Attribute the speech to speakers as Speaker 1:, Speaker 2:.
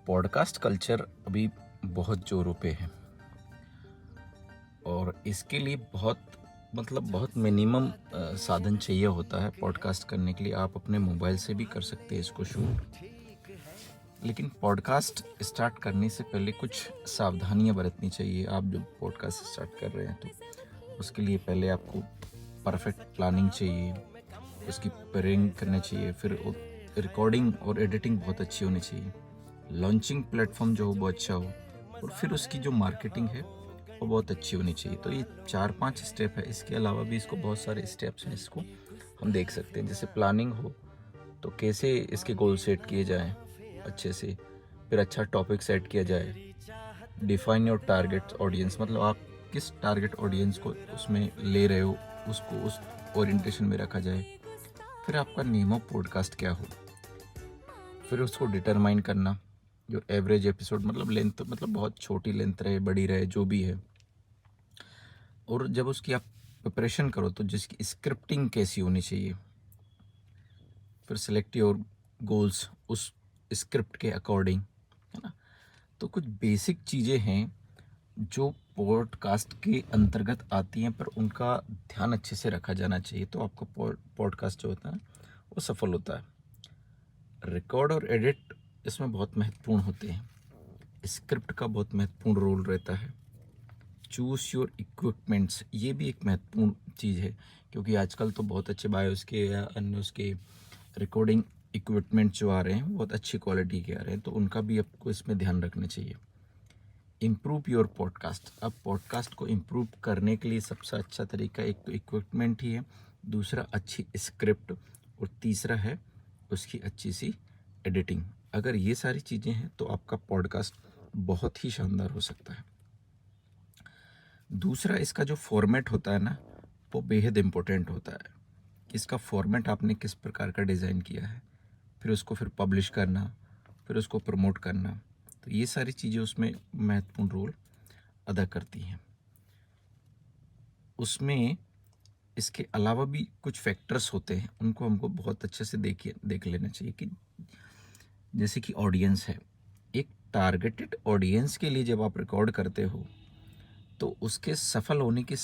Speaker 1: Podcast culture अभी बहुत ज़ोरों पे है और इसके लिए बहुत मिनिमम साधन चाहिए होता है पॉडकास्ट करने के लिए। आप अपने मोबाइल से भी कर सकते हैं इसको शूट। लेकिन पॉडकास्ट स्टार्ट करने से पहले कुछ सावधानियां बरतनी चाहिए। आप जब पॉडकास्ट स्टार्ट कर रहे हैं तो उसके लिए पहले आपको परफेक्ट प्लानिंग चाहिए, उसकी प्रिपेयरिंग करना चाहिए, फिर रिकॉर्डिंग और एडिटिंग बहुत अच्छी होनी चाहिए, लॉन्चिंग प्लेटफॉर्म जो हो वो अच्छा हो, और फिर उसकी जो मार्केटिंग है वो बहुत अच्छी होनी चाहिए। तो ये 4-5 स्टेप है। इसके अलावा भी इसको बहुत सारे स्टेप्स हैं, इसको हम देख सकते हैं। जैसे प्लानिंग हो तो कैसे इसके गोल सेट किए जाएं अच्छे से, फिर अच्छा टॉपिक सेट किया जाए, डिफाइन योर टारगेट ऑडियंस, मतलब आप किस टारगेट ऑडियंस को उसमें ले रहे हो उसको उस ओरिएंटेशन में रखा जाए। फिर आपका नेम ऑफ पॉडकास्ट क्या हो, फिर उसको डिटरमाइन करना। जो एवरेज एपिसोड मतलब लेंथ, मतलब बहुत छोटी लेंथ रहे बड़ी रहे जो भी है। और जब उसकी आप प्रिपरेशन करो तो जिसकी स्क्रिप्टिंग कैसी होनी चाहिए, फिर सेलेक्ट योर गोल्स उस स्क्रिप्ट के अकॉर्डिंग, है ना। तो कुछ बेसिक चीज़ें हैं जो पॉडकास्ट के अंतर्गत आती हैं, पर उनका ध्यान अच्छे से रखा जाना चाहिए, तो आपका पॉडकास्ट जो होता है वो सफल होता है। रिकॉर्ड और एडिट इसमें बहुत महत्वपूर्ण होते हैं। स्क्रिप्ट का बहुत महत्वपूर्ण रोल रहता है। चूज़ योर इक्विपमेंट्स, ये भी एक महत्वपूर्ण चीज़ है, क्योंकि आजकल तो बहुत अच्छे बायोस के या अन्य उसके रिकॉर्डिंग इक्विपमेंट जो आ रहे हैं बहुत अच्छी क्वालिटी के आ रहे हैं, तो उनका भी आपको इसमें ध्यान रखना चाहिए। इम्प्रूव योर पॉडकास्ट, अब पॉडकास्ट को इम्प्रूव करने के लिए सबसे अच्छा तरीका एक तो इक्विपमेंट ही है, दूसरा अच्छी स्क्रिप्ट, और तीसरा है उसकी अच्छी सी एडिटिंग। अगर ये सारी चीज़ें हैं तो आपका पॉडकास्ट बहुत ही शानदार हो सकता है। दूसरा, इसका जो फॉर्मेट होता है ना वो बेहद इम्पोर्टेंट होता है। इसका फॉर्मेट आपने किस प्रकार का डिज़ाइन किया है, फिर उसको फिर पब्लिश करना, फिर उसको प्रमोट करना, तो ये सारी चीज़ें उसमें महत्वपूर्ण रोल अदा करती हैं। उसमें इसके अलावा भी कुछ फैक्टर्स होते हैं, उनको हमको बहुत अच्छे से देख लेना चाहिए। कि जैसे कि ऑडियंस है, एक टारगेटेड ऑडियंस के लिए जब आप रिकॉर्ड करते हो तो उसके सफल होने की